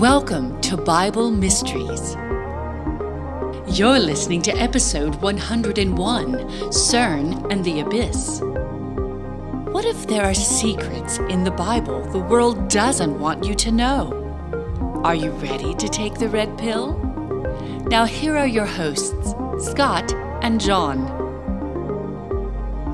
Welcome to Bible Mysteries. You're listening to episode 101, CERN and the Abyss. What if there are secrets in the Bible the world doesn't want you to know? Are you ready to take the red pill? Now here are your hosts, Scott and John.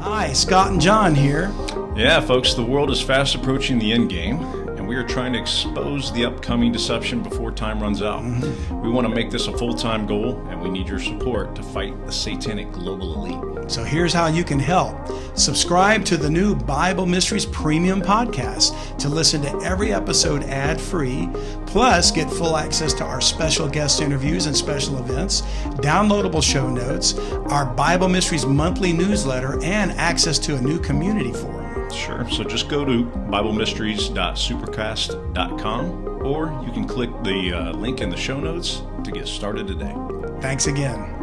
Hi, Scott and John here. Yeah, folks, the world is fast approaching the end game, and we are trying to expose the upcoming deception before time runs out. We want to make this a full-time goal, and we need your support to fight the satanic global elite. So here's how you can help. Subscribe to the new Bible Mysteries Premium Podcast to listen to every episode ad-free, plus get full access to our special guest interviews and special events, downloadable show notes, our Bible Mysteries monthly newsletter, and access to a new community forum. Sure, so just go to biblemysteries.supercast.com, or you can click the link in the show notes to get started today. Thanks again.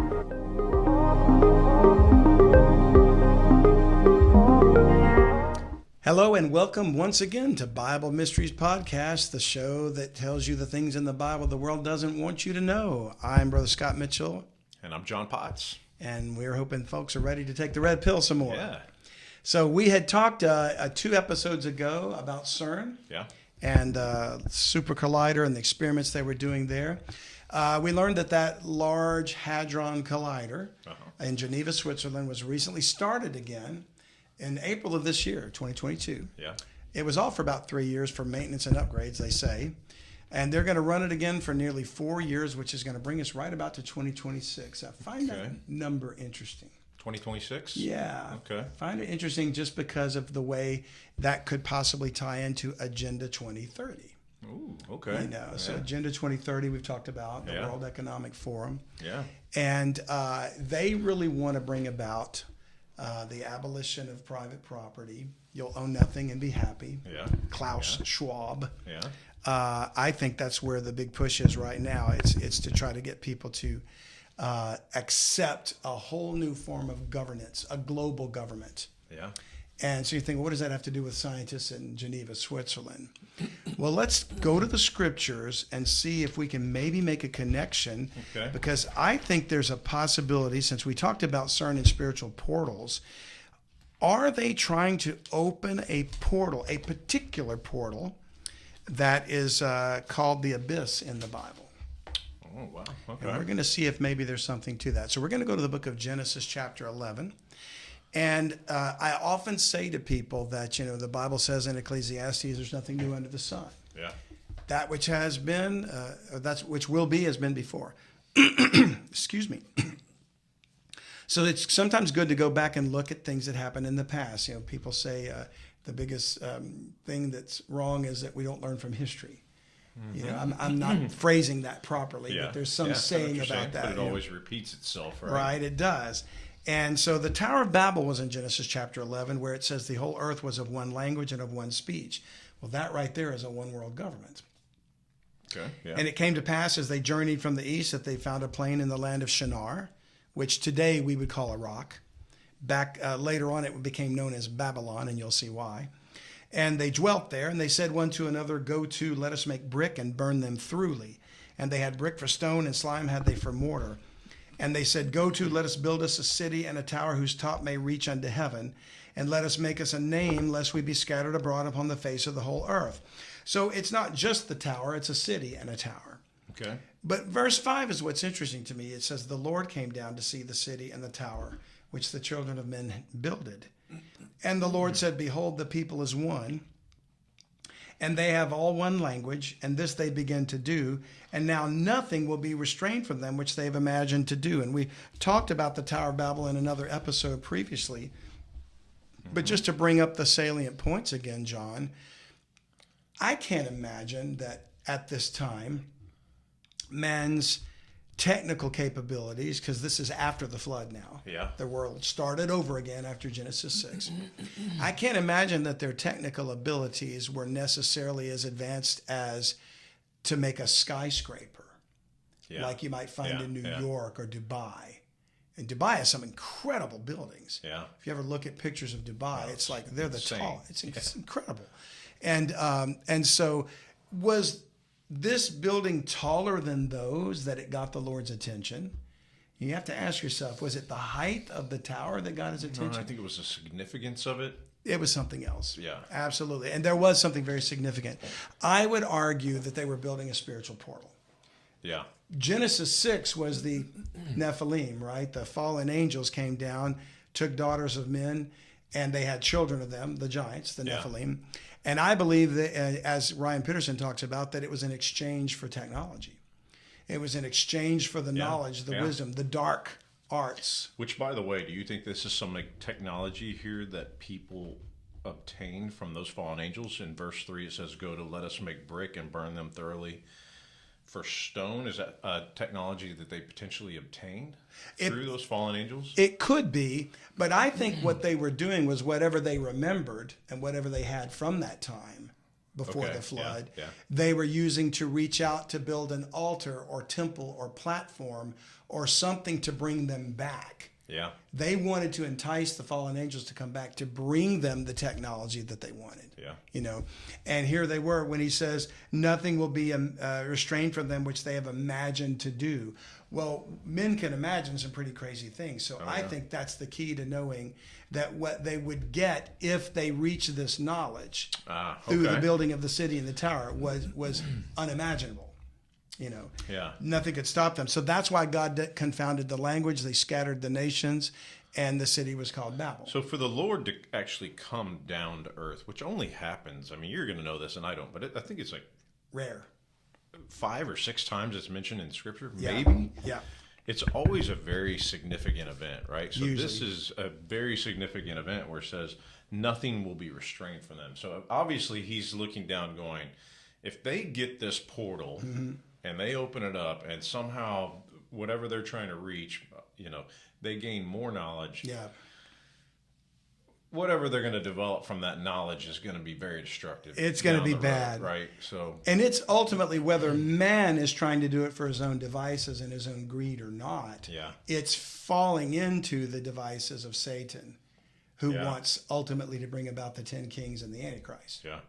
Hello and welcome once again to Bible Mysteries Podcast, the show that tells you the things in the Bible the world doesn't want you to know. I'm Brother Scott Mitchell. And I'm John Potts. And we're hoping folks are ready to take the red pill some more. Yeah. So we had talked 2 episodes ago about CERN and Super Collider and the experiments they were doing there. We learned that Large Hadron Collider in Geneva, Switzerland was recently started again in April of this year, 2022. Yeah. It was off for about 3 years for maintenance and upgrades, they say. And they're going to run it again for nearly 4 years, which is going to bring us right about to 2026. I find that number interesting. 2026? Yeah. Okay. Find it interesting just because of the way that could possibly tie into Agenda 2030. Ooh, okay. You know, so Agenda 2030 we've talked about, the World Economic Forum. Yeah. And they really want to bring about the abolition of private property. You'll own nothing and be happy. Yeah. Klaus Schwab. Yeah. I think that's where the big push is right now. It's to try to get people to accept a whole new form of governance, a global government. Yeah. And so you think, well, what does that have to do with scientists in Geneva, Switzerland? Well, let's go to the scriptures and see if we can maybe make a connection. Okay. Because I think there's a possibility, since we talked about CERN and spiritual portals, are they trying to open a portal, a particular portal that is called the Abyss in the Bible? Oh, wow. Okay. And we're going to see if maybe there's something to that. So we're going to go to the book of Genesis chapter 11. And I often say to people that, the Bible says in Ecclesiastes, there's nothing new under the sun. Yeah. That which has been, which will be, has been before. Excuse me. So it's sometimes good to go back and look at things that happened in the past. People say the biggest thing that's wrong is that we don't learn from history. I'm not phrasing that properly, but there's some saying about that. But it always repeats itself, right? Right, it does. And so the Tower of Babel was in Genesis chapter 11, where it says the whole earth was of one language and of one speech. Well, that right there is a one world government. Okay. Yeah. And it came to pass as they journeyed from the east that they found a plain in the land of Shinar, which today we would call Iraq. Back later on, it became known as Babylon, and you'll see why. And they dwelt there, and they said one to another, "Go to, let us make brick and burn them thoroughly." And they had brick for stone, and slime had they for mortar. And they said, "Go to, let us build us a city and a tower whose top may reach unto heaven. And let us make us a name, lest we be scattered abroad upon the face of the whole earth." So it's not just the tower, it's a city and a tower. Okay. But verse 5 is what's interesting to me. It says, "The Lord came down to see the city and the tower, which the children of men builded. And the Lord said, Behold, the people is one, and they have all one language, and this they begin to do. And now nothing will be restrained from them which they have imagined to do." And we talked about the Tower of Babel in another episode previously. But just to bring up the salient points again, John, I can't imagine that at this time, man's technical capabilities, because this is after the flood now. Yeah. The world started over again after Genesis 6. I can't imagine that their technical abilities were necessarily as advanced as to make a skyscraper, like you might find in New York or Dubai. And Dubai has some incredible buildings. Yeah. If you ever look at pictures of Dubai, it's like they're the tall. It's incredible. And so was this building taller than those that it got the Lord's attention? You have to ask yourself, was it the height of the tower that got his attention? No, I think it was the significance of it. It was something else. Yeah. Absolutely. And there was something very significant. I would argue that they were building a spiritual portal. Yeah. Genesis 6 was the Nephilim, right? The fallen angels came down, took daughters of men, and they had children of them, the giants, the Nephilim. And I believe that, as Ryan Peterson talks about, that it was an exchange for technology. It was an exchange for the knowledge, the wisdom, the dark arts. Which, by the way, do you think this is some technology here that people obtained from those fallen angels? In verse 3, it says, "Go to let us make brick and burn them thoroughly for stone." Is that technology that they potentially obtained through those fallen angels? It could be, but I think what they were doing was whatever they remembered and whatever they had from that time before the flood, they were using to reach out to build an altar or temple or platform or something to bring them back. Yeah. They wanted to entice the fallen angels to come back to bring them the technology that they wanted. Yeah. You know, and here they were when he says, nothing will be restrained from them which they have imagined to do. Well, men can imagine some pretty crazy things. So I think that's the key to knowing that what they would get if they reached this knowledge through the building of the city and the tower was unimaginable. You know, nothing could stop them. So that's why God confounded the language. They scattered the nations, and the city was called Babel. So for the Lord to actually come down to earth, which only happens, I mean, you're going to know this and I don't, but I think it's like rare. 5 or 6 times it's mentioned in Scripture, Yeah. maybe. Yeah. It's always a very significant event, right? So Usually. This is a very significant event where it says nothing will be restrained from them. So obviously he's looking down going, if they get this portal and they open it up and somehow whatever they're trying to reach, you know, they gain more knowledge. Yeah. Whatever they're going to develop from that knowledge is going to be very destructive. It's going to be down the bad. road, right? So, and it's ultimately whether man is trying to do it for his own devices and his own greed or not. Yeah. It's falling into the devices of Satan, who wants ultimately to bring about the 10 kings and the Antichrist. Yeah.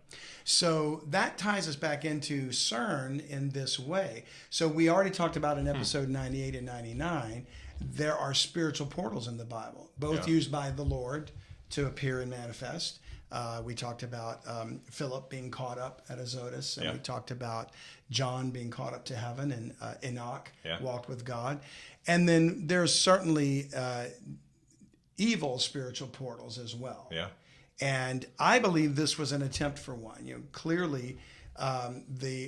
So that ties us back into CERN in this way. So we already talked about in episode 98 and 99, there are spiritual portals in the Bible, both used by the Lord to appear and manifest. We talked about Philip being caught up at Azotus, and we talked about John being caught up to heaven, and Enoch walked with God. And then there's certainly evil spiritual portals as well. Yeah. And I believe this was an attempt for one. You know, clearly,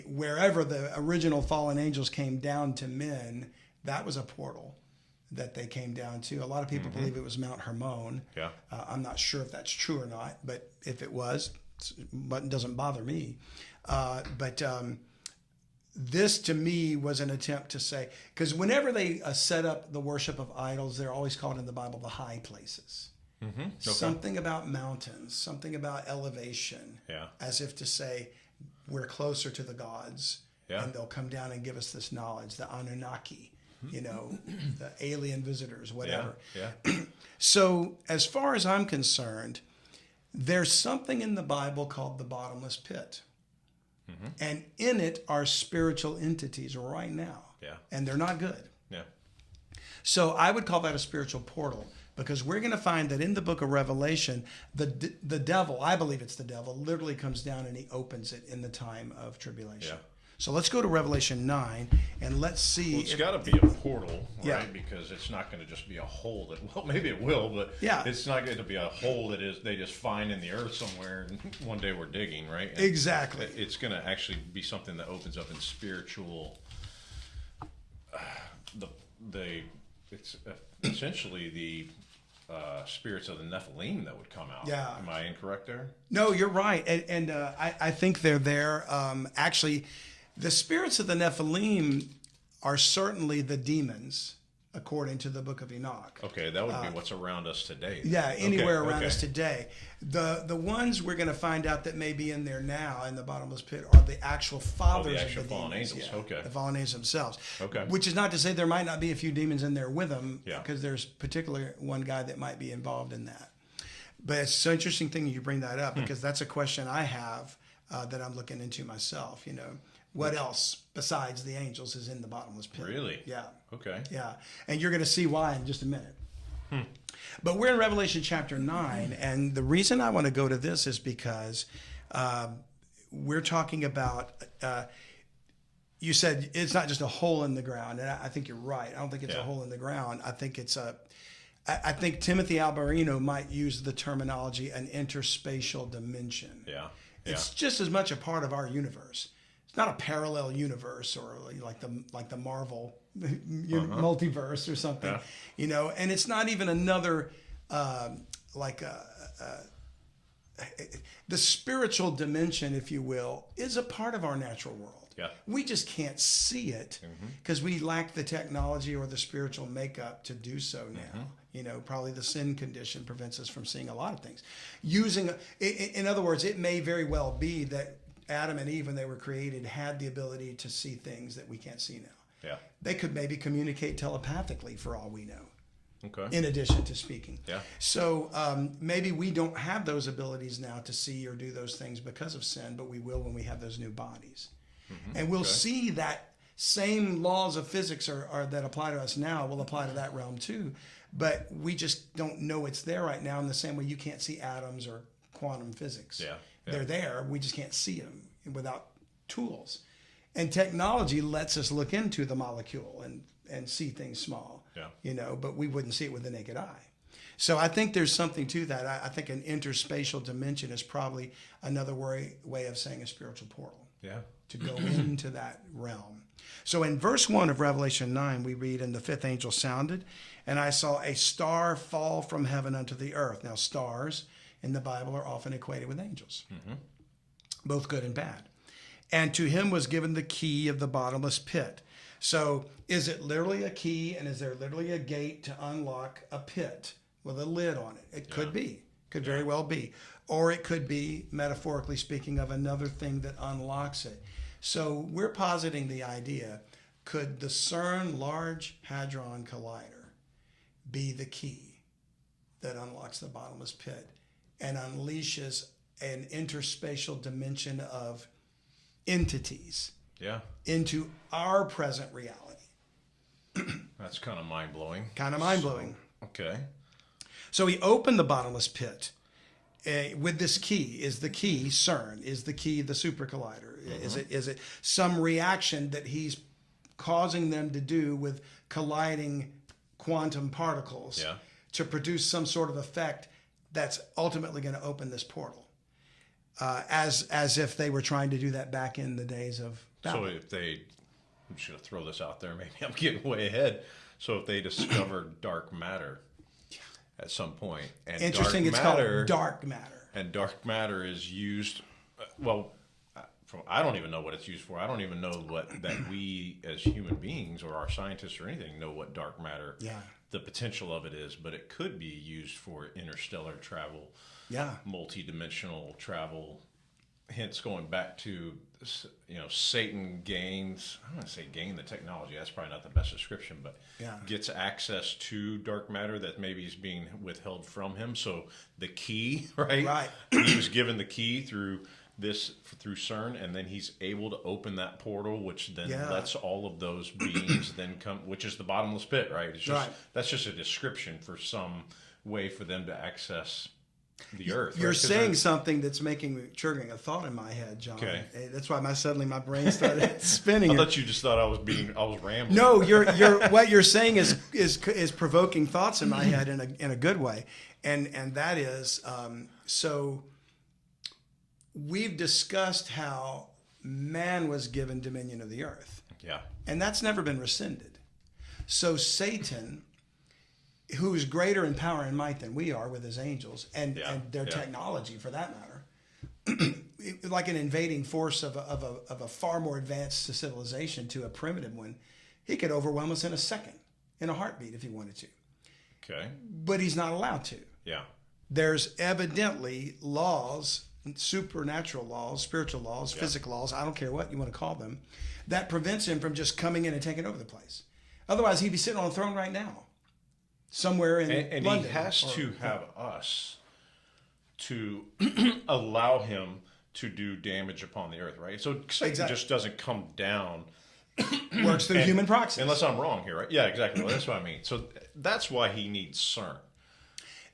wherever the original fallen angels came down to men, that was a portal that they came down to. A lot of people believe it was Mount Hermon. Yeah. I'm not sure if that's true or not, but if it was, it doesn't bother me. But this to me was an attempt to say, because whenever they set up the worship of idols, they're always called in the Bible the high places. Something about mountains, something about elevation, as if to say we're closer to the gods, and they'll come down and give us this knowledge, the Anunnaki, you know, the alien visitors, whatever. So as far as I'm concerned, there's something in the Bible called the bottomless pit. And in it are spiritual entities right now. And they're not good. So I would call that a spiritual portal, because we're going to find that in the book of Revelation, the devil, I believe it's the devil, literally comes down and he opens it in the time of tribulation. So let's go to Revelation 9 and let's see. Well, it's got to be a portal, right? Because it's not going to just be a hole that, well, maybe it will, but it's not going to be a hole that they just find in the earth somewhere and one day we're digging, right? And exactly. It's going to actually be something that opens up in spiritual, it's essentially the spirits of the Nephilim that would come out. Am I incorrect there? No, you're right. And I think they're there. Actually, the spirits of the Nephilim are certainly the demons, according to the book of Enoch. Okay, that would be what's around us today. Anywhere around us today. The ones we're going to find out that may be in there now in the bottomless pit are the actual fathers of the fallen demons. Angels. The fallen angels themselves. Okay. Which is not to say there might not be a few demons in there with them, because there's particularly one guy that might be involved in that. But it's so interesting thing you bring that up, because that's a question I have that I'm looking into myself. What else besides the angels is in the bottomless pit? Really? Yeah. Okay. Yeah. And you're going to see why in just a minute. But we're in Revelation chapter 9, and the reason I want to go to this is because we're talking about, you said it's not just a hole in the ground, and I think you're right. I don't think it's a hole in the ground. I think I think Timothy Alberino might use the terminology an interspatial dimension. Yeah. It's just as much a part of our universe. It's not a parallel universe or like the Marvel multiverse or something, and it's not even another the spiritual dimension, if you will, is a part of our natural world. Yeah. We just can't see it because we lack the technology or the spiritual makeup to do so now. Probably the sin condition prevents us from seeing a lot of things. In other words, it may very well be that Adam and Eve, when they were created, had the ability to see things that we can't see now. Yeah. They could maybe communicate telepathically for all we know. Okay. In addition to speaking. Yeah. So maybe we don't have those abilities now to see or do those things because of sin, but we will when we have those new bodies. And we'll see that same laws of physics are that apply to us now will apply to that realm too. But we just don't know it's there right now in the same way you can't see atoms or quantum physics. Yeah. They're there. We just can't see them without tools. And technology lets us look into the molecule and see things small. Yeah. But we wouldn't see it with the naked eye. So I think there's something to that. I think an interspatial dimension is probably another way of saying a spiritual portal. Yeah. To go into that realm. So in verse 1 of Revelation 9, we read, "And the fifth angel sounded, and I saw a star fall from heaven unto the earth." Now, stars in the Bible are often equated with angels, both good and bad. "And to him was given the key of the bottomless pit." So is it literally a key, and is there literally a gate to unlock a pit with a lid on it? It could be. Could very well be. Or it could be, metaphorically speaking, of another thing that unlocks it. So we're positing the idea, could the CERN Large Hadron Collider be the key that unlocks the bottomless pit and unleashes an interspatial dimension of entities into our present reality? That's kind of mind-blowing. Kind of mind-blowing. Okay. So he opened the bottomless pit with this key. Is the key CERN? Is the key the super collider? Is it some reaction that he's causing them to do with colliding quantum particles to produce some sort of effect that's ultimately going to open this portal? As if they were trying to do that back in the days of Babel. So I'm just going to throw this out there. Maybe I'm getting way ahead. So if they discovered dark matter at some point, and interesting, it's called dark matter. And dark matter is used, I don't even know what it's used for. I don't even know that we as human beings or our scientists or anything know what dark matter, the potential of it is, but it could be used for interstellar travel, multi-dimensional travel. Hence, going back to, Satan gains, I don't want to say gain the technology, that's probably not the best description, but gets access to dark matter that maybe is being withheld from him. So the key, right? He was given the key through CERN, and then he's able to open that portal, which then lets all of those beings then come, which is the bottomless pit, right? It's just, that's just a description for some way for them to access the earth. You're saying something that's triggering a thought in my head, John. Okay. That's why my brain started spinning. I thought you just thought I was rambling. No, what you're saying is provoking thoughts in my head in a good way, and that is so. We've discussed how man was given dominion of the earth. Yeah. And that's never been rescinded. So Satan, who is greater in power and might than we are with his angels and their technology for that matter, like an invading force of a far more advanced civilization to a primitive one, he could overwhelm us in a second, in a heartbeat if he wanted to. Okay. But he's not allowed to. Yeah. There's evidently laws, supernatural laws, spiritual laws, physical laws, I don't care what you want to call them, that prevents him from just coming in and taking over the place. Otherwise, he'd be sitting on a throne right now, somewhere in London. And he has to have us to allow him to do damage upon the earth, right? So Satan just doesn't come down. Works through human proxies. Unless I'm wrong here, right? Yeah, exactly. Well, that's what I mean. So that's why he needs CERN.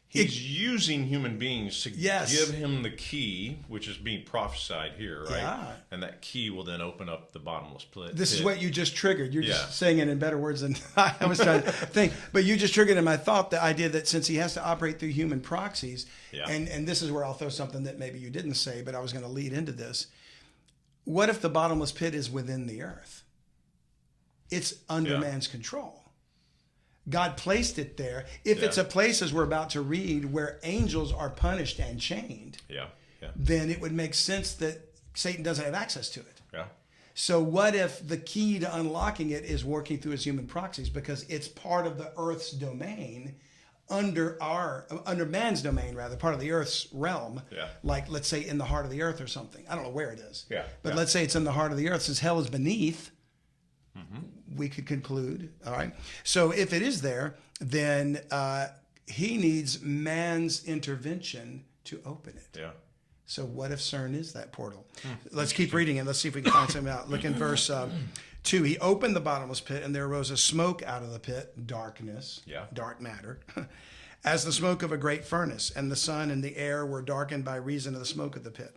He's using human beings to give him the key, which is being prophesied here, right? Yeah. And that key will then open up the bottomless pit. This is what you just triggered. You're just saying it in better words than I was trying to think. But you just triggered in my thought the idea that since he has to operate through human proxies, and this is where I'll throw something that maybe you didn't say, but I was going to lead into this. What if the bottomless pit is within the earth? It's under man's control. God placed it there. If it's a place, as we're about to read, where angels are punished and chained, then it would make sense that Satan doesn't have access to it. Yeah. So what if the key to unlocking it is working through his human proxies, because it's part of the earth's domain, under man's domain, rather, part of the earth's realm. Yeah. Like, let's say, in the heart of the earth or something. I don't know where it is. Yeah. But let's say it's in the heart of the earth, since hell is beneath. We could conclude, all right? So if it is there, then he needs man's intervention to open it. Yeah. So what if CERN is that portal? Let's keep reading it. Let's see if we can find something out. Look in verse 2. He opened the bottomless pit, and there arose a smoke out of the pit, darkness, dark matter, as the smoke of a great furnace, and the sun and the air were darkened by reason of the smoke of the pit.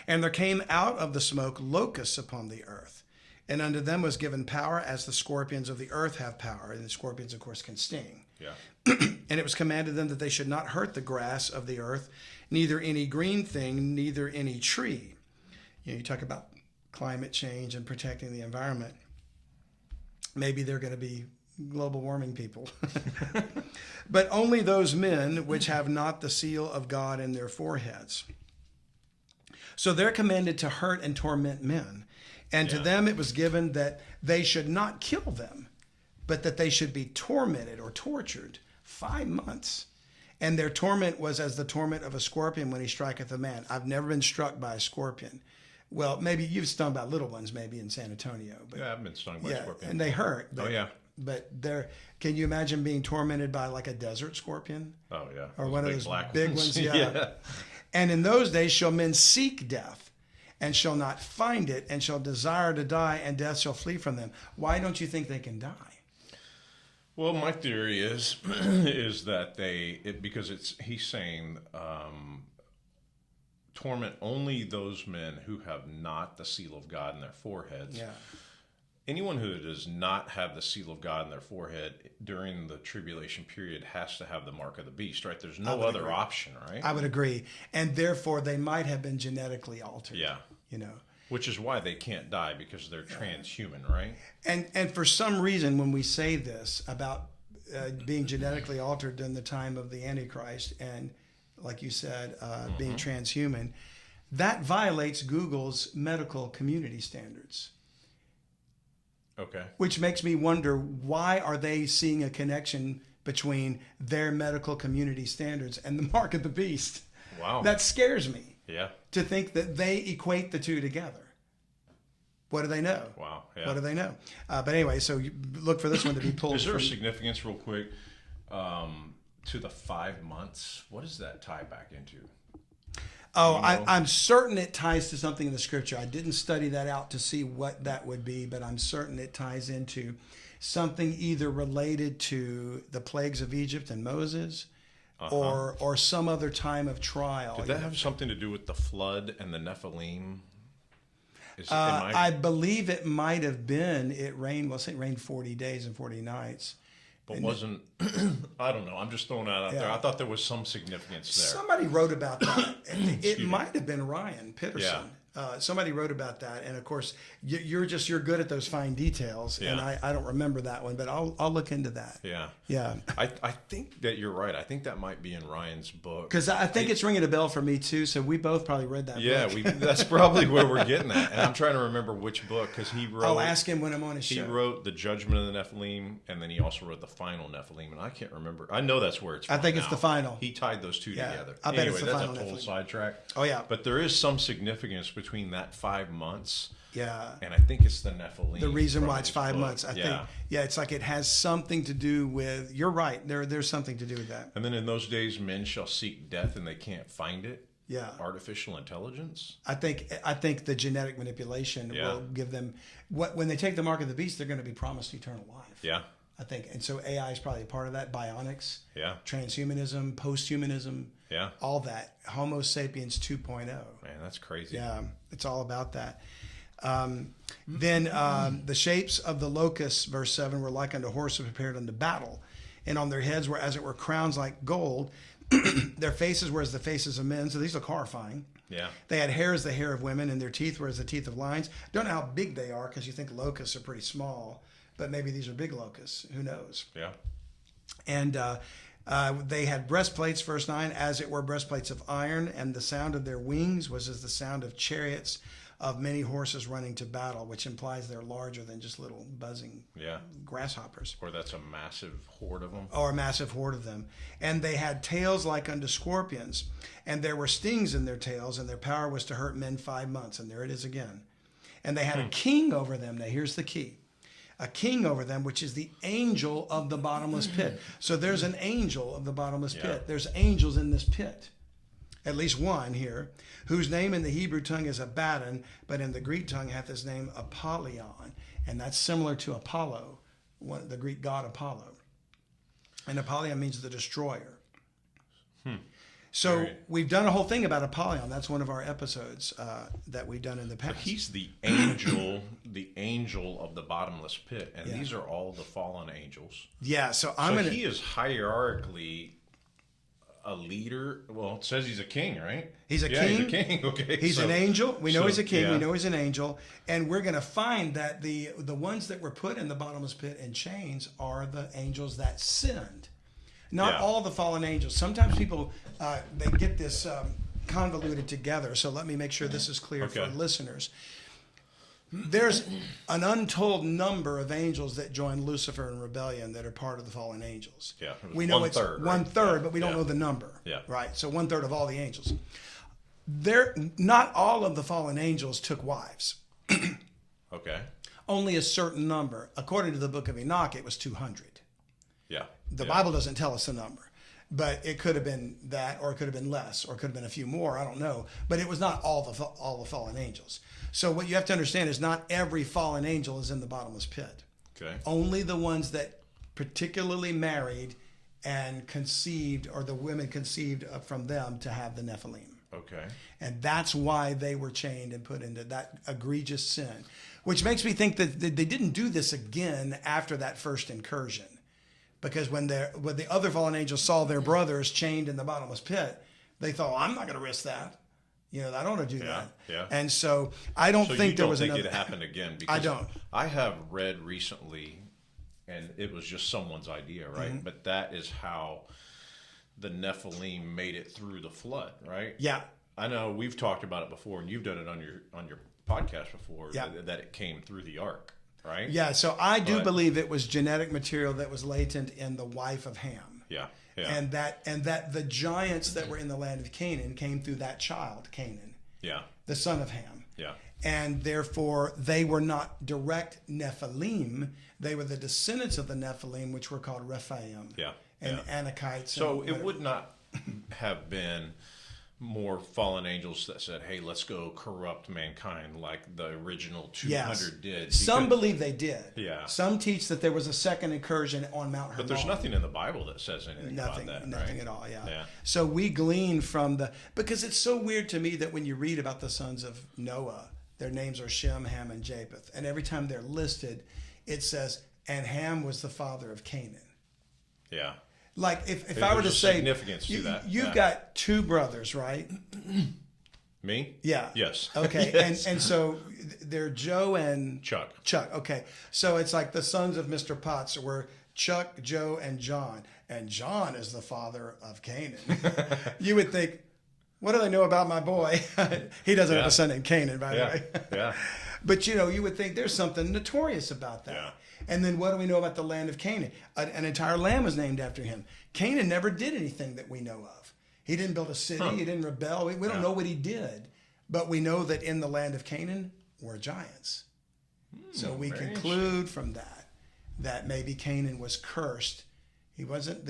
And there came out of the smoke locusts upon the earth. And unto them was given power as the scorpions of the earth have power. And the scorpions, of course, can sting. Yeah. And it was commanded them that they should not hurt the grass of the earth, neither any green thing, neither any tree. You talk about climate change and protecting the environment. Maybe they're going to be global warming people. But only those men which have not the seal of God in their foreheads. So they're commanded to hurt and torment men. And to them it was given that they should not kill them, but that they should be tormented or tortured 5 months. And their torment was as the torment of a scorpion when he striketh a man. I've never been struck by a scorpion. Well, maybe you've stung by little ones, maybe in San Antonio. But I've been stung by a scorpion. And they hurt. But, oh, yeah. But can you imagine being tormented by like a desert scorpion? Oh, yeah. Or one of those big ones? Yeah. And in those days shall men seek death, and shall not find it, and shall desire to die, and death shall flee from them. Why don't you think they can die? Well, my theory is that he's saying torment only those men who have not the seal of God in their foreheads. Yeah. Anyone who does not have the seal of God in their forehead during the tribulation period has to have the mark of the beast, right? There's no other option, right? I would agree. And therefore, they might have been genetically altered. Yeah. Which is why they can't die, because they're transhuman, right? And for some reason, when we say this about being genetically altered in the time of the Antichrist and, like you said, being transhuman, that violates Google's medical community standards. Okay. Which makes me wonder, why are they seeing a connection between their medical community standards and the mark of the beast? Wow. That scares me. Yeah. To think that they equate the two together. What do they know? Wow. Yeah. What do they know? But anyway, so you look for this one to be pulled. Is there a significance, real quick, to the 5 months? What does that tie back into? Oh, I'm certain it ties to something in the scripture. I didn't study that out to see what that would be, but I'm certain it ties into something either related to the plagues of Egypt and Moses, or some other time of trial. Did that have something to do with the flood and the Nephilim? I believe it might have been. It rained. Well, say it rained 40 days and 40 nights. But wasn't, I don't know, I'm just throwing that out there. I thought there was some significance there. Somebody wrote about that. It might have been Ryan Peterson. Somebody wrote about that. And of course, you're good at those fine details. And I don't remember that one, but I'll look into that. Yeah. Yeah. I think that you're right. I think that might be in Ryan's book. Because I think it's ringing a bell for me too. So we both probably read that book. Yeah, that's probably where we're getting at. And I'm trying to remember which book, because he wrote. I'll ask him when I'm on his show. He wrote The Judgment of the Nephilim, and then he also wrote The Final Nephilim. And I can't remember. I know that's where it's from. I think it's the final. He tied those two together. I bet it's the that's final a total Nephilim. sidetrack. Oh, yeah. But there is some significance between that 5 months. Yeah. And I think it's the Nephilim. The reason why it's 5 book. months. I think, it's like it has something to do with, you're right, there's something to do with that. And then in those days, men shall seek death and they can't find it. Yeah. Artificial intelligence? I think the genetic manipulation will give them when they take the mark of the beast, they're going to be promised eternal life. Yeah. I think, and so AI is probably a part of that. Bionics, transhumanism, posthumanism, all that. Homo sapiens 2.0. Man, that's crazy. Yeah, it's all about that. Then the shapes of the locusts, verse 7, were like unto horses prepared unto battle, and on their heads were as it were crowns like gold. Their faces were as the faces of men, so these look horrifying. Yeah. They had hair as the hair of women, and their teeth were as the teeth of lions. Don't know how big they are, because you think locusts are pretty small, but maybe these are big locusts. Who knows? Yeah. And they had breastplates, verse 9, as it were breastplates of iron, and the sound of their wings was as the sound of chariots of many horses running to battle, which implies they're larger than just little buzzing grasshoppers. Or that's a massive horde of them. Or a massive horde of them. And they had tails like unto scorpions, and there were stings in their tails, and their power was to hurt men 5 months. And there it is again. And they had a king over them. Now here's the key. A king over them, which is the angel of the bottomless pit. So there's an angel of the bottomless pit. There's angels in this pit. At least one here, whose name in the Hebrew tongue is Abaddon, but in the Greek tongue hath his name Apollyon. And that's similar to Apollo, the Greek god Apollo. And Apollyon means the destroyer. So we've done a whole thing about Apollyon. That's one of our episodes that we've done in the past. But he's the angel of the bottomless pit. And these are all the fallen angels. Yeah, so he is hierarchically a leader. Well, it says he's a king, right? He's a king. He's a king. Okay. He's an angel. We know he's a king. We know he's an angel. And we're going to find that the ones that were put in the bottomless pit in chains are the angels that sinned. Not all the fallen angels. Sometimes people, they get this convoluted together. So let me make sure this is clear for listeners. There's an untold number of angels that joined Lucifer in rebellion that are part of the fallen angels. Yeah, we know it's one third, but we don't know the number. Yeah. Right? So 1/3 of all the angels. Not all of the fallen angels took wives. Okay. Only a certain number. According to the book of Enoch, it was 200. Yeah. The Bible doesn't tell us the number. But it could have been that, or it could have been less, or it could have been a few more. I don't know. But it was not all the fallen angels. So what you have to understand is not every fallen angel is in the bottomless pit. Okay. Only the ones that particularly married and conceived, or the women conceived from them to have the Nephilim. Okay. And that's why they were chained and put into that egregious sin. Which makes me think that they didn't do this again after that first incursion. Because when the other fallen angels saw their brothers chained in the bottomless pit, they thought, I'm not going to risk that. I don't want to do that. Yeah. And so I don't think there was another. You don't think it happened again? Because I don't. I have read recently, and it was just someone's idea, right? Mm-hmm. But that is how the Nephilim made it through the flood, right? Yeah. I know we've talked about it before, and you've done it on your podcast before. Yeah. That it came through the ark, right? Yeah. So I do believe it was genetic material that was latent in the wife of Ham. Yeah. Yeah. And that the giants that were in the land of Canaan came through that child, Canaan. Yeah. The son of Ham. Yeah. And therefore they were not direct Nephilim. They were the descendants of the Nephilim, which were called Rephaim. Yeah. And Anakites. So it would not have been more fallen angels that said, hey, let's go corrupt mankind like the original 200 did. Some believe they did. Yeah. Some teach that there was a second incursion on Mount Hermon. But there's nothing in the Bible that says anything about that. Nothing right? at all, yeah. Yeah. So we glean from because it's so weird to me that when you read about the sons of Noah, their names are Shem, Ham, and Japheth. And every time they're listed, it says, and Ham was the father of Canaan. Yeah. Like if I were to say, significance to that. You've got two brothers, right? Me? Yeah. Yes. Okay. Yes. And so they're Joe and Chuck. Okay. So it's like the sons of Mr. Potts were Chuck, Joe, and John. And John is the father of Canaan. You would think, what do they know about my boy? He doesn't have a son named Canaan, by the way. Yeah. But you would think there's something notorious about that. Yeah. And then what do we know about the land of Canaan? An entire land was named after him. Canaan never did anything that we know of. He didn't build a city. He didn't rebel. We don't know what he did. But we know that in the land of Canaan were giants. So we conclude from that maybe Canaan was cursed. He wasn't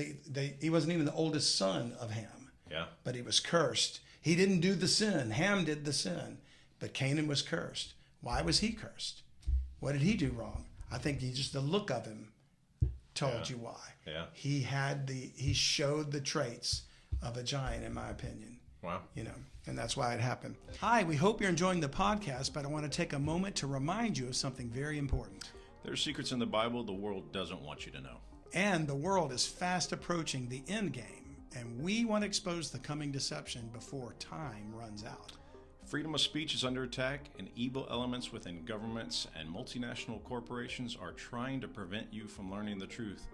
he wasn't even the oldest son of Ham. Yeah. But he was cursed. He didn't do the sin. Ham did the sin, but Canaan was cursed. Why was he cursed? What did he do wrong? I think the look of him told you why. Yeah. He showed the traits of a giant, in my opinion. Wow. And that's why it happened. Hi, we hope you're enjoying the podcast, but I want to take a moment to remind you of something very important. There are secrets in the Bible the world doesn't want you to know. And the world is fast approaching the end game, and we want to expose the coming deception before time runs out. Freedom of speech is under attack, and evil elements within governments and multinational corporations are trying to prevent you from learning the truth.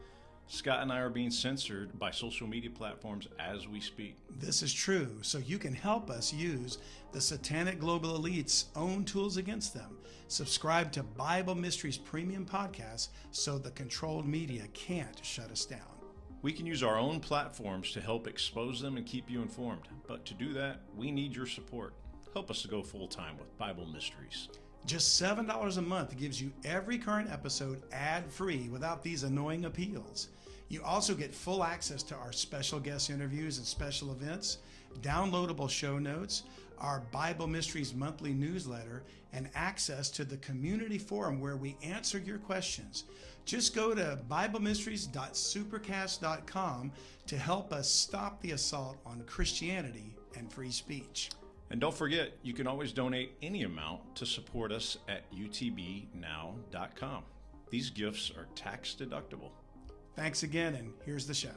Scott and I are being censored by social media platforms as we speak. This is true, so you can help us use the satanic global elite's own tools against them. Subscribe to Bible Mysteries Premium Podcast so the controlled media can't shut us down. We can use our own platforms to help expose them and keep you informed. But to do that, we need your support. Help us to go full-time with Bible Mysteries. Just $7 a month gives you every current episode ad-free without these annoying appeals. You also get full access to our special guest interviews and special events, downloadable show notes, our Bible Mysteries monthly newsletter, and access to the community forum where we answer your questions. Just go to BibleMysteries.supercast.com to help us stop the assault on Christianity and free speech. And don't forget, you can always donate any amount to support us at utbnow.com. These gifts are tax deductible. Thanks again, and here's the show.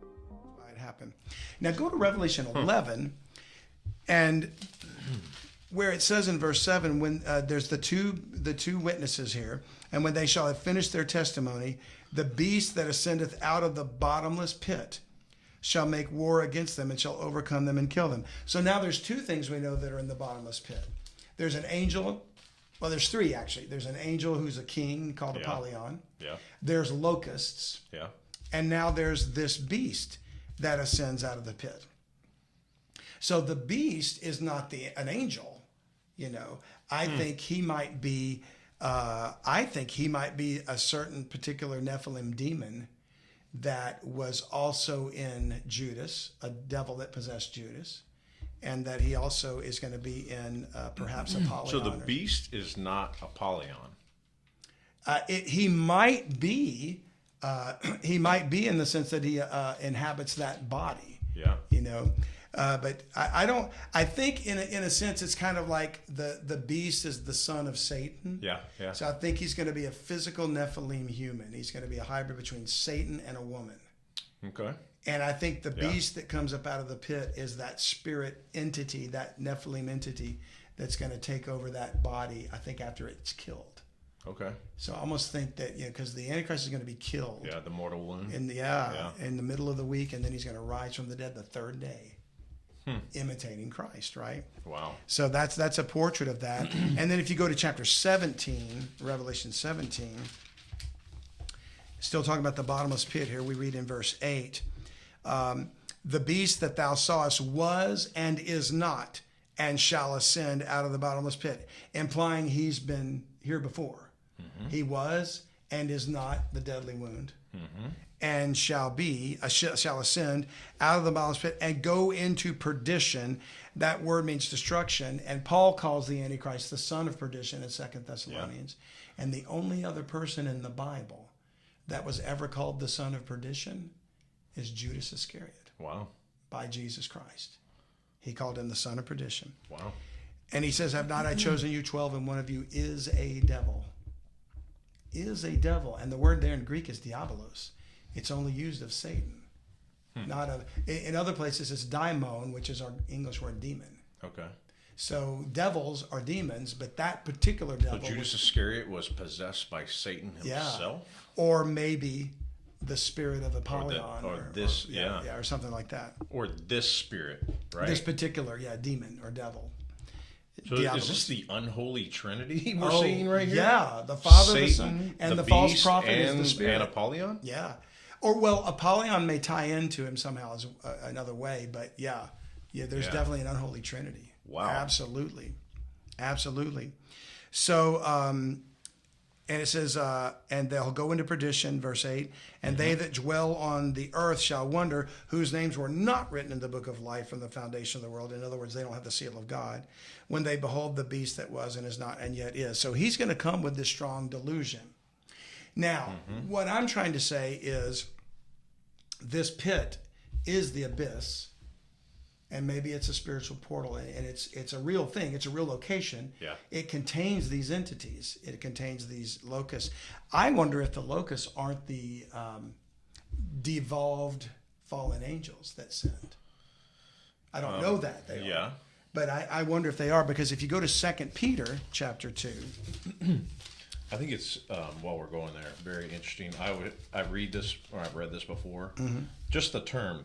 Why it happened. Now go to Revelation 11, and where it says in verse 7, when there's the two witnesses here, and when they shall have finished their testimony, the beast that ascendeth out of the bottomless pit shall make war against them and shall overcome them and kill them. So now there's two things we know that are in the bottomless pit. There's an angel. Well, there's three, actually. There's an angel who's a king called Apollyon. Yeah. There's locusts. Yeah. And now there's this beast that ascends out of the pit. So the beast is not an angel, I think he might be a certain particular Nephilim demon that was also in Judas, a devil that possessed Judas. And that he also is going to be in perhaps Apollyon. So the beast is not Apollyon. He might be. He might be in the sense that he inhabits that body. Yeah. But I don't. I think in a sense it's kind of like the beast is the son of Satan. Yeah. Yeah. So I think he's going to be a physical Nephilim human. He's going to be a hybrid between Satan and a woman. Okay. And I think the beast that comes up out of the pit is that spirit entity, that Nephilim entity that's going to take over that body, I think, after it's killed. Okay. So I almost think that, because the Antichrist is going to be killed. Yeah, the mortal wound. In the middle of the week, and then he's going to rise from the dead the third day, imitating Christ, right? Wow. So that's a portrait of that. And then if you go to chapter 17, Revelation 17, still talking about the bottomless pit here, we read in verse 8, the beast that thou sawest was and is not and shall ascend out of the bottomless pit, implying he's been here before. Mm-hmm. He was and is not the deadly wound, and shall ascend out of the bottomless pit and go into perdition. That word means destruction, and Paul calls the Antichrist the son of perdition in 2 Thessalonians. Yeah. And the only other person in the Bible that was ever called the son of perdition is Judas Iscariot. Wow. By Jesus Christ. He called him the son of perdition. Wow. And he says, have not I chosen you 12, and one of you is a devil. Is a devil. And the word there in Greek is diabolos. It's only used of Satan. Not of. In other places, it's daimon, which is our English word demon. Okay. So devils are demons, but that particular devil. So Judas Iscariot was possessed by Satan himself? Yeah. Or maybe the spirit of Apollyon. Or something like that. Or this spirit, right? This particular, demon or devil. So Diabolos. Is this the unholy trinity we're seeing right here? Yeah, the Father, Satan, the Son, and the beast, false prophet is the Spirit. And Apollyon? Yeah. Or, Apollyon may tie into him somehow as another way, but there's definitely an unholy trinity. Wow. Absolutely. So, And it says, and they'll go into perdition, verse 8, and they that dwell on the earth shall wonder, whose names were not written in the book of life from the foundation of the world. In other words, they don't have the seal of God, when they behold the beast that was and is not and yet is. So he's going to come with this strong delusion. Now, what I'm trying to say is this pit is the abyss. And maybe it's a spiritual portal, and it's a real thing. It's a real location. Yeah. It contains these entities. It contains these locusts. I wonder if the locusts aren't the devolved fallen angels that sinned. I don't know that they are. Yeah. But I wonder if they are, because if you go to 2 Peter chapter 2. I think it's, while we're going there, very interesting. I've read this, or I've read this before. Just the term.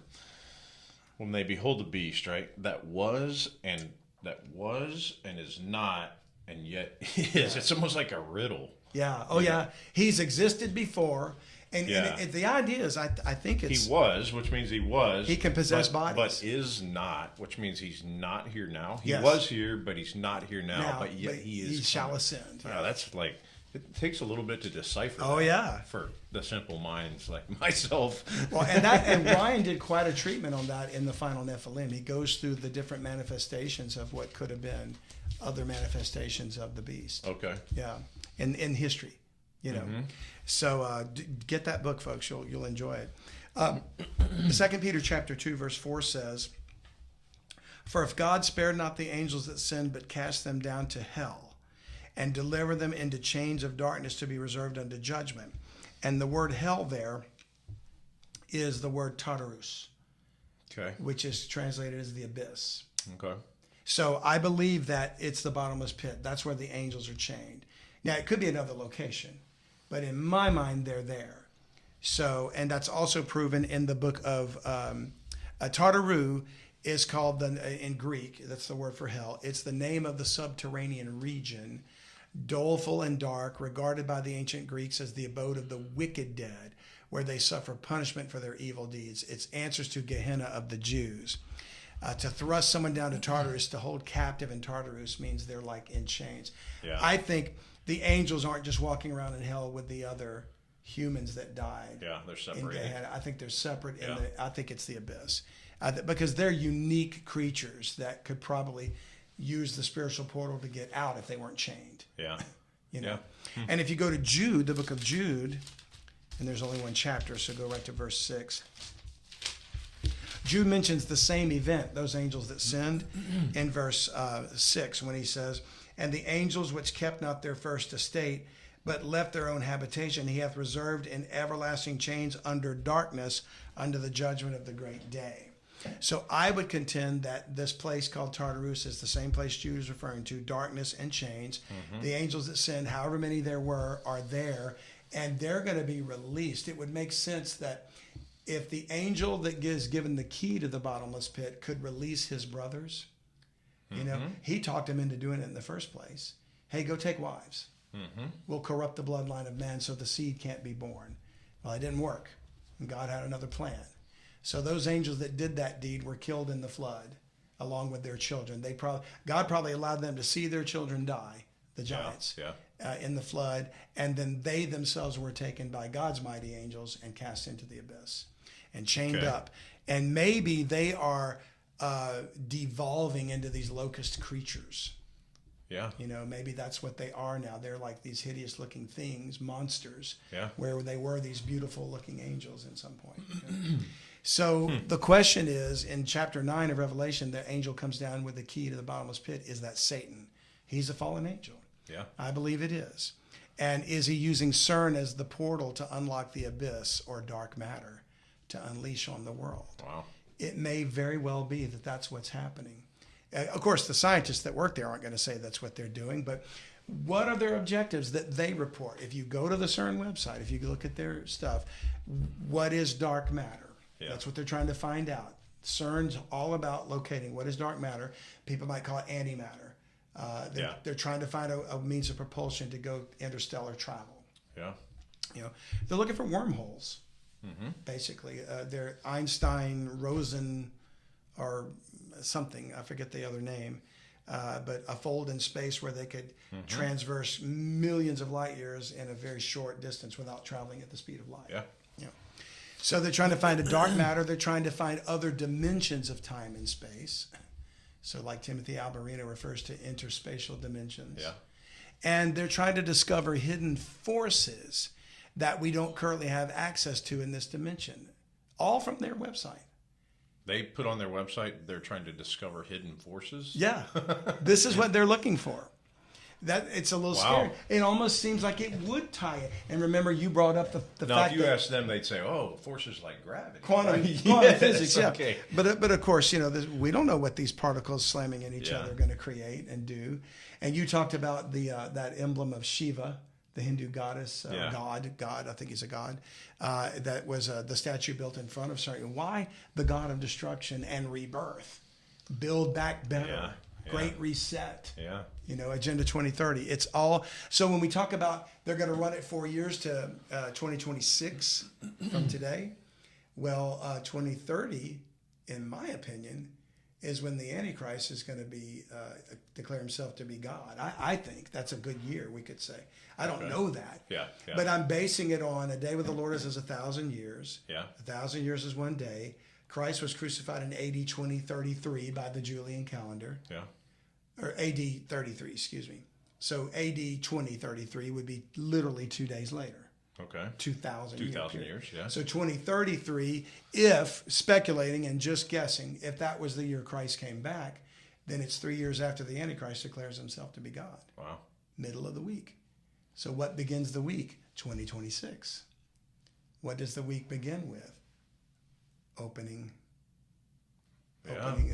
When they behold the beast, right? That was and is not and yet is. Yeah. It's almost like a riddle. Yeah. Oh, yeah. He's existed before. And the idea is, I think it's... He was, which means he was. He can possess bodies. But is not, which means he's not here now. He Yes. was here, but he's not here now. But yet he is. He shall ascend. Yeah. That's like... It takes a little bit to decipher. Oh, yeah. For the simple minds like myself. Well, and Ryan did quite a treatment on that in the final Nephilim. He goes through the different manifestations of what could have been other manifestations of the beast. Okay. Yeah, in history, you know. So get that book, folks. You'll enjoy it. 2 Peter chapter 2 verse 4 says, "For if God spared not the angels that sinned, but cast them down to hell, and deliver them into chains of darkness to be reserved unto judgment." And the word hell there is the word Tartarus, Okay. which is translated as the abyss. Okay. So I believe that it's the bottomless pit. That's where the angels are chained. Now, it could be another location, but in my mind, they're there. So, and that's also proven in the book of Tartaru is called, in Greek, that's the word for hell. It's the name of the subterranean region, doleful and dark, regarded by the ancient Greeks as the abode of the wicked dead, where they suffer punishment for their evil deeds. It's answers to Gehenna of the Jews. To thrust someone down to Tartarus, to hold captive in Tartarus, means they're like in chains. Yeah. I think the angels aren't just walking around in hell with the other humans that died. Yeah, they're In separated. Gehenna. I think they're separate. Yeah. I think it's the abyss. Because they're unique creatures that could probably use the spiritual portal to get out if they weren't chained. Yeah. You know? Yeah. And if you go to Jude, the book of Jude, and there's only one chapter, so go right to verse 6. Jude mentions the same event, those angels that sinned, in verse 6, when he says, "And the angels which kept not their first estate, but left their own habitation, he hath reserved in everlasting chains under darkness, unto the judgment of the great day." So I would contend that this place called Tartarus is the same place Jude is referring to, darkness and chains. The angels that sinned, however many there were, are there, and they're going to be released. It would make sense that if the angel that is given the key to the bottomless pit could release his brothers, you know, he talked them into doing it in the first place. Hey, go take wives. We'll corrupt the bloodline of man so the seed can't be born. Well, it didn't work. And God had another plan. So those angels that did that deed were killed in the flood along with their children. God probably allowed them to see their children die, the giants, in the flood, and then they themselves were taken by God's mighty angels and cast into the abyss and chained up. And maybe they are devolving into these locust creatures. Yeah. You know, maybe that's what they are now. They're like these hideous looking things, monsters, Yeah. where they were these beautiful looking angels at some point. You know? So the question is, in chapter 9 of Revelation, the angel comes down with the key to the bottomless pit. Is that Satan? He's a fallen angel. Yeah. I believe it is. And is he using CERN as the portal to unlock the abyss or dark matter to unleash on the world? Wow. It may very well be that that's what's happening. Of course, the scientists that work there aren't going to say that's what they're doing, but what are their objectives that they report? If you go to the CERN website, if you look at their stuff, what is dark matter? Yeah. That's what they're trying to find out. CERN's all about locating what is dark matter. People might call it antimatter. They're trying to find a means of propulsion to go interstellar travel. Yeah. You know, they're looking for wormholes. Basically, they're Einstein, Rosen, or something. I forget the other name. but a fold in space where they could transverse millions of light years in a very short distance without traveling at the speed of light. Yeah. So they're trying to find a dark matter. They're trying to find other dimensions of time and space. So like Timothy Alberino refers to interspatial dimensions. Yeah. And they're trying to discover hidden forces that we don't currently have access to in this dimension, all from their website. They put on their website they're trying to discover hidden forces. Yeah, this is what they're looking for. That it's a little scary. It almost seems like it would tie it. And remember, you brought up the now, fact if you that asked them, they'd say, "Oh, forces like gravity, quantum yes, physics." Yeah, okay. But of course, we don't know what these particles slamming in each other are going to create and do. And you talked about the that emblem of Shiva, the Hindu goddess, God. I think he's a god. That was the statue built in front of CERN. Why the god of destruction and rebirth? Build back better. Great reset. Yeah. Agenda 2030. It's all. So when we talk about they're going to run it 4 years to 2026 from today, well, 2030, in my opinion, is when the Antichrist is going to be declare himself to be God. I think that's a good year, we could say. I don't know that. Yeah. But I'm basing it on a day with the Lord is 1,000 years. Yeah. 1,000 years is one day. Christ was crucified in AD 2033 by the Julian calendar. Yeah. Or AD 33, excuse me. So AD 2033 would be literally 2 days later. Okay. 2,000 years, yeah. So 2033, if, speculating and just guessing, if that was the year Christ came back, then it's 3 years after the Antichrist declares himself to be God. Wow. Middle of the week. So what begins the week? 2026. What does the week begin with? Opening,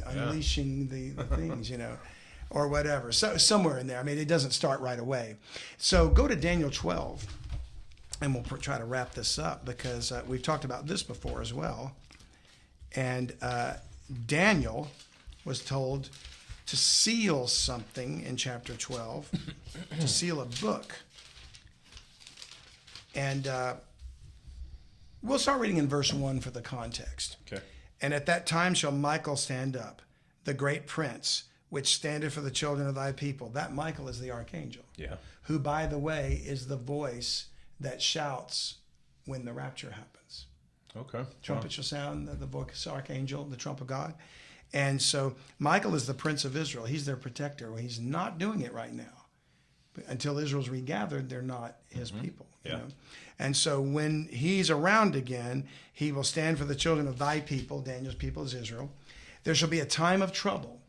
unleashing the things, or whatever. So somewhere in there. I mean, it doesn't start right away. So go to Daniel 12, and we'll try to wrap this up because we've talked about this before as well. And Daniel was told to seal something in chapter 12, to seal a book. And we'll start reading in verse 1 for the context. Okay. And at that time shall Michael stand up, the great prince, which standeth for the children of thy people. That Michael is the archangel. Yeah. Who, by the way, is the voice that shouts when the rapture happens. Okay. Trumpet shall sound, the voice archangel, the trump of God. And so Michael is the prince of Israel. He's their protector. Well, he's not doing it right now. But until Israel's regathered, they're not his people. Yeah. And so when he's around again, he will stand for the children of thy people. Daniel's people is Israel. There shall be a time of trouble,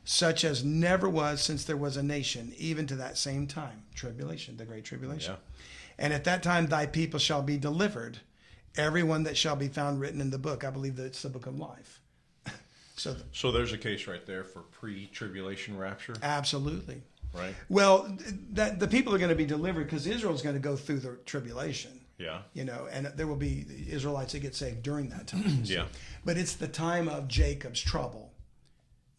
such as never was since there was a nation, even to that same time. Tribulation, the great tribulation. Yeah. And at that time thy people shall be delivered, everyone that shall be found written in the book. I believe that it's the book of life. So there's a case right there for pre-tribulation rapture? Absolutely. Right. Well, the people are going to be delivered because Israel's going to go through the tribulation. Yeah. And there will be Israelites that get saved during that time. Yeah. But it's the time of Jacob's trouble,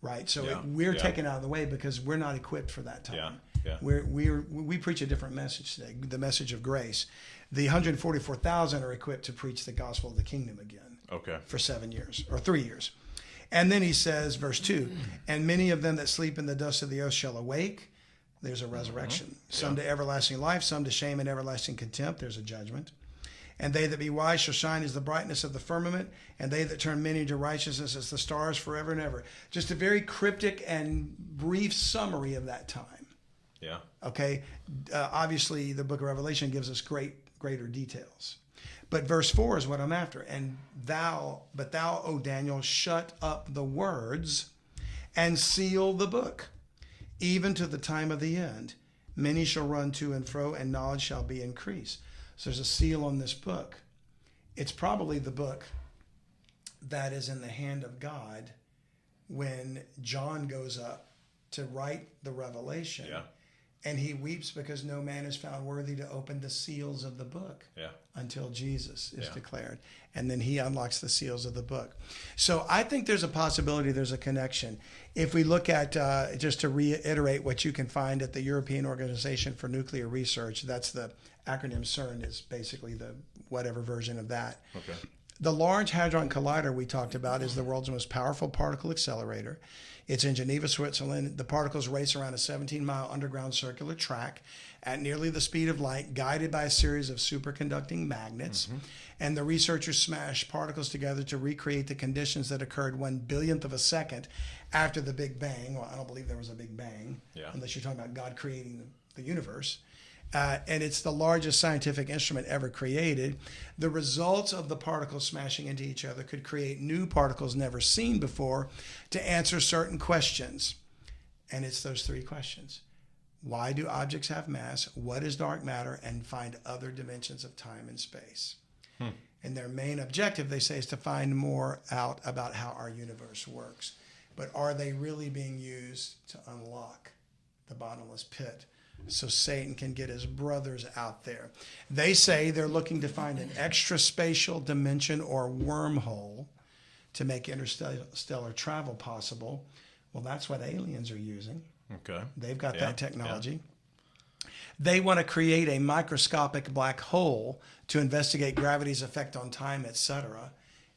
right? So we're taken out of the way because we're not equipped for that time. Yeah. We preach a different message today, the message of grace. The 144,000 are equipped to preach the gospel of the kingdom again. Okay. For 7 years or 3 years. And then he says, verse 2, and many of them that sleep in the dust of the earth shall awake. There's a resurrection. Some to everlasting life, some to shame and everlasting contempt. There's a judgment. And they that be wise shall shine as the brightness of the firmament, and they that turn many to righteousness as the stars forever and ever. Just a very cryptic and brief summary of that time. Yeah. Okay. Obviously, the book of Revelation gives us greater details. But verse 4 is what I'm after. And thou, O Daniel, shut up the words and seal the book, even to the time of the end. Many shall run to and fro, and knowledge shall be increased. So there's a seal on this book. It's probably the book that is in the hand of God when John goes up to write the Revelation. Yeah. And he weeps because no man is found worthy to open the seals of the book until Jesus is declared. And then he unlocks the seals of the book. So I think there's a possibility there's a connection. If we look at, just to reiterate what you can find at the European Organization for Nuclear Research, that's the acronym CERN is basically the whatever version of that. Okay. The Large Hadron Collider we talked about is the world's most powerful particle accelerator. It's in Geneva, Switzerland. The particles race around a 17-mile underground circular track at nearly the speed of light, guided by a series of superconducting magnets. And the researchers smash particles together to recreate the conditions that occurred 1/billionth of a second after the Big Bang. Well, I don't believe there was a Big Bang, unless you're talking about God creating the universe. And it's the largest scientific instrument ever created. The results of the particles smashing into each other could create new particles never seen before to answer certain questions. And it's those three questions. Why do objects have mass? What is dark matter? And find other dimensions of time and space. And their main objective, they say, is to find more out about how our universe works. But are they really being used to unlock the bottomless pit, so Satan can get his brothers out there? They say they're looking to find an extra-spatial dimension or wormhole to make interstellar travel possible. Well, that's what aliens are using. Okay. They've got that technology. They want to create a microscopic black hole to investigate gravity's effect on time, etc.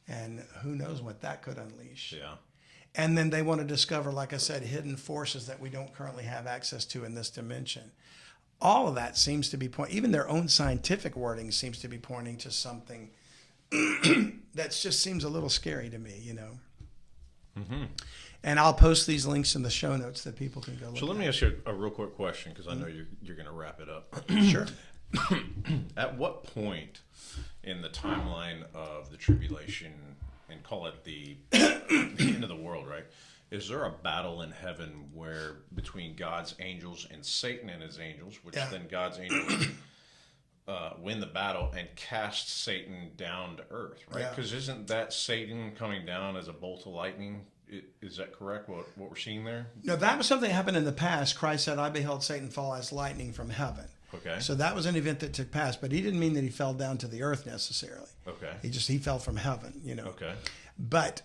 And who knows what that could unleash. Yeah. And then they want to discover, like I said, hidden forces that we don't currently have access to in this dimension. All of that seems to be even their own scientific wording seems to be pointing to something that just seems a little scary to me, you know. And I'll post these links in the show notes that people can go look at. So let me ask you a real quick question, because I know you're going to wrap it up. Sure. At what point in the timeline of the tribulation, and call it the end of the world, right? Is there a battle in heaven where between God's angels and Satan and his angels, which then God's angels win the battle and cast Satan down to earth, right? Because isn't that Satan coming down as a bolt of lightning? Is that correct, what we're seeing there? No, that was something that happened in the past. Christ said, I beheld Satan fall as lightning from heaven. Okay. So that was an event that took place, but he didn't mean that he fell down to the earth necessarily. Okay. He fell from heaven, you know. Okay. But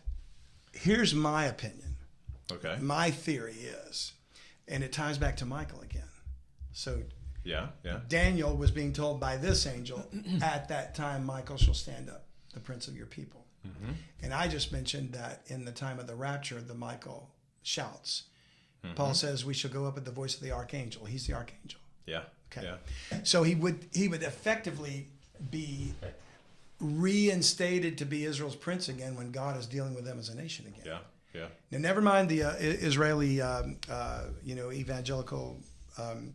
here's my opinion. Okay. My theory is, and it ties back to Michael again. So Daniel was being told by this angel, at that time Michael shall stand up, the prince of your people. And I just mentioned that in the time of the rapture, the Michael shouts. Paul says we shall go up at the voice of the archangel. He's the archangel. Yeah. Okay. Yeah. So he would effectively be reinstated to be Israel's prince again when God is dealing with them as a nation again. Yeah. Yeah. Now, never mind the Israeli, evangelical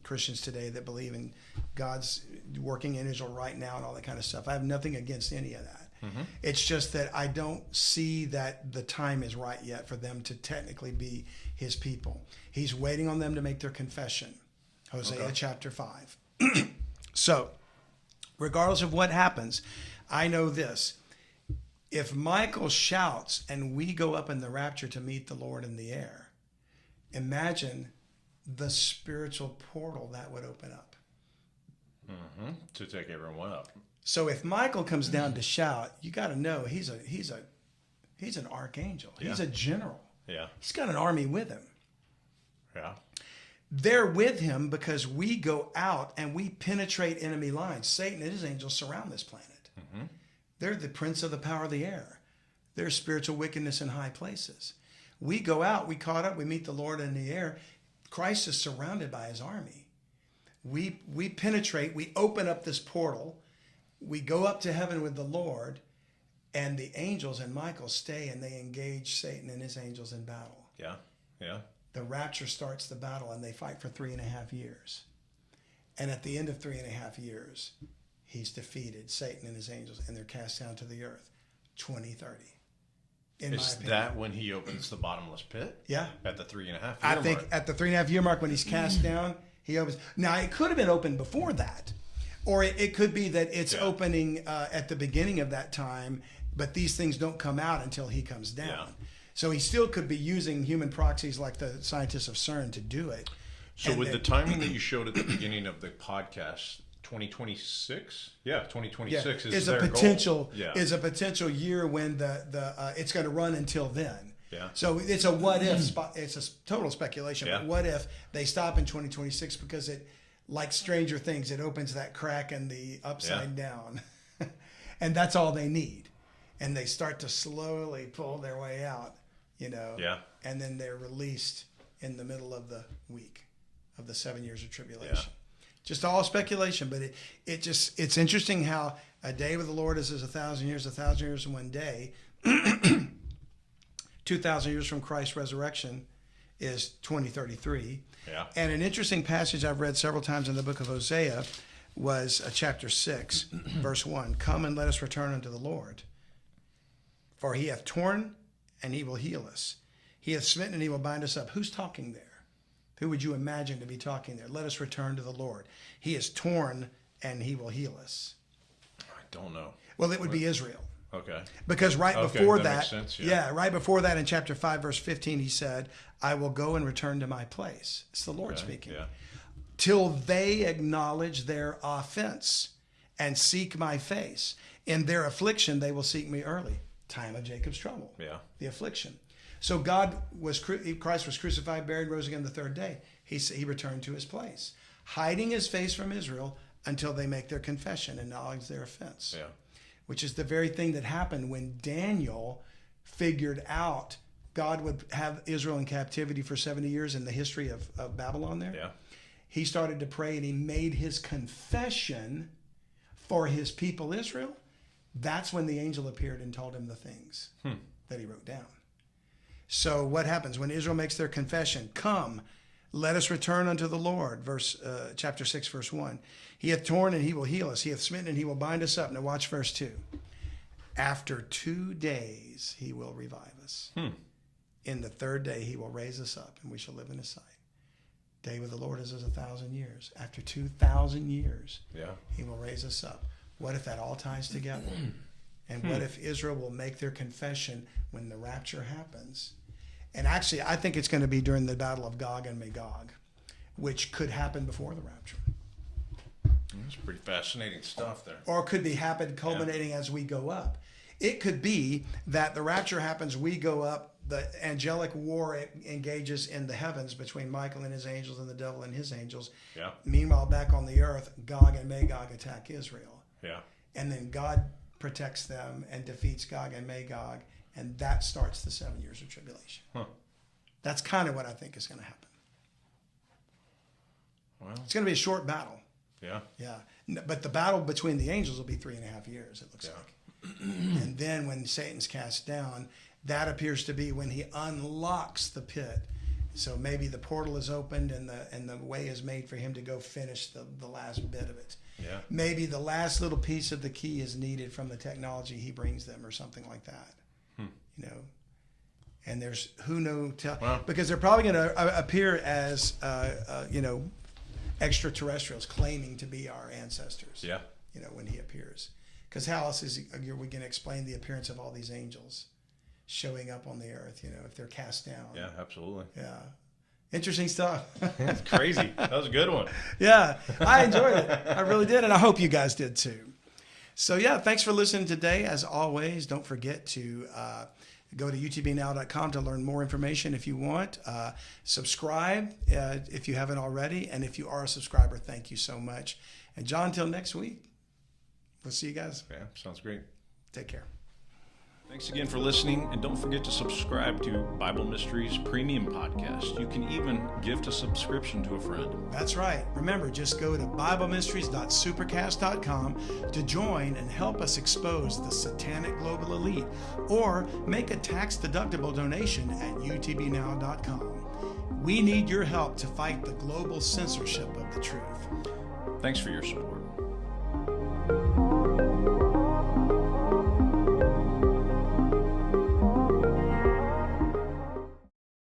Christians today that believe in God's working in Israel right now and all that kind of stuff. I have nothing against any of that. It's just that I don't see that the time is right yet for them to technically be his people. He's waiting on them to make their confession. Hosea chapter 5. So, regardless of what happens, I know this. If Michael shouts and we go up in the rapture to meet the Lord in the air, imagine the spiritual portal that would open up. To take everyone up. So if Michael comes down to shout, you got to know he's an archangel. He's a general. Yeah. He's got an army with him. Yeah. They're with him because we go out and we penetrate enemy lines. Satan and his angels surround this planet. They're the prince of the power of the air. They're spiritual wickedness in high places. We go out, we caught up, we meet the Lord in the air. Christ is surrounded by his army. We penetrate, we open up this portal, we go up to heaven with the Lord, and the angels and Michael stay and they engage Satan and his angels in battle. Yeah. Yeah. The rapture starts the battle and they fight for 3.5 years. And at the end of 3.5 years, he's defeated, Satan and his angels, and they're cast down to the earth. 2030. Is that when he opens the bottomless pit? Yeah. At the 3.5 year mark? I think at the 3.5 year mark when he's cast down, he opens. Now, it could have been open before that. Or it could be that it's opening at the beginning of that time, but these things don't come out until he comes down. Yeah. So he still could be using human proxies like the scientists of CERN to do it. So with the timing that you showed at the beginning of the podcast, 2026? Yeah, 2026 is their potential goal. Is a potential year when the it's going to run until then. Yeah. So it's a what if it's a total speculation. Yeah. But what if they stop in 2026 because it, like Stranger Things, it opens that crack in the upside down, and that's all they need. and they start to slowly pull their way out, Yeah. and then they're released in the middle of the week of the 7 years of tribulation. Yeah. Just all speculation, but it's interesting how a day with the Lord is as 1,000 years, 1,000 years in one day. 2,000 years from Christ's resurrection is 2033. Yeah. And an interesting passage I've read several times in the book of Hosea was chapter 6, verse 1. Come and let us return unto the Lord. For he hath torn and he will heal us. He hath smitten and he will bind us up. Who's talking there? Who would you imagine to be talking there? Let us return to the Lord. He is torn and he will heal us. I don't know. Well, it would be Israel. Okay. Because right Okay, before that that, makes sense, yeah. right before that in chapter 5, verse 15, he said, I will go and return to my place. It's the Lord speaking. Yeah. Till they acknowledge their offense and seek my face. In their affliction, they will seek me early. Time of Jacob's trouble. Yeah. The affliction. So Christ was crucified, buried, rose again the third day. He returned to his place, hiding his face from Israel until they make their confession and acknowledge their offense. Yeah. Which is the very thing that happened when Daniel figured out God would have Israel in captivity for 70 years in the history of Babylon there. Yeah. He started to pray and he made his confession for his people Israel. That's when the angel appeared and told him the things that he wrote down. So what happens when Israel makes their confession? Come, let us return unto the Lord. Chapter 6, verse 1. He hath torn and he will heal us. He hath smitten and he will bind us up. Now watch verse 2. After 2 days he will revive us. In the third day he will raise us up and we shall live in his sight. Day with the Lord is as 1,000 years. After 2,000 years, he will raise us up. What if that all ties together? And what if Israel will make their confession when the rapture happens? And actually, I think it's going to be during the battle of Gog and Magog, which could happen before the rapture. That's pretty fascinating stuff there. Or could be culminating as we go up. It could be that the rapture happens, we go up, the angelic war engages in the heavens between Michael and his angels and the devil and his angels. Yeah. Meanwhile, back on the earth, Gog and Magog attack Israel. Yeah. And then God protects them and defeats Gog and Magog, and that starts the 7 years of tribulation. That's kind of what I think is going to happen. Well, it's going to be a short battle. Yeah. Yeah. But the battle between the angels will be 3.5 years, it looks like. And then when Satan's cast down, that appears to be when he unlocks the pit. So maybe the portal is opened and the way is made for him to go finish the last bit of it. Yeah. Maybe the last little piece of the key is needed from the technology he brings them or something like that. And there's because they're probably going to appear as extraterrestrials claiming to be our ancestors. Yeah. When he appears. Because how else are we going to explain the appearance of all these angels showing up on the earth, if they're cast down? Yeah, absolutely. Yeah. Interesting stuff. That's crazy. That was a good one. Yeah, I enjoyed it. I really did, and I hope you guys did too. So yeah, thanks for listening today. As always, don't forget to go to utbnow.com to learn more information if you want. Subscribe if you haven't already, and if you are a subscriber, thank you so much. And John, until next week, we'll see you guys. Yeah, sounds great. Take care. Thanks again for listening, and don't forget to subscribe to Bible Mysteries Premium Podcast. You can even gift a subscription to a friend. That's right. Remember, just go to BibleMysteries.supercast.com to join and help us expose the satanic global elite, or make a tax-deductible donation at utbnow.com. We need your help to fight the global censorship of the truth. Thanks for your support.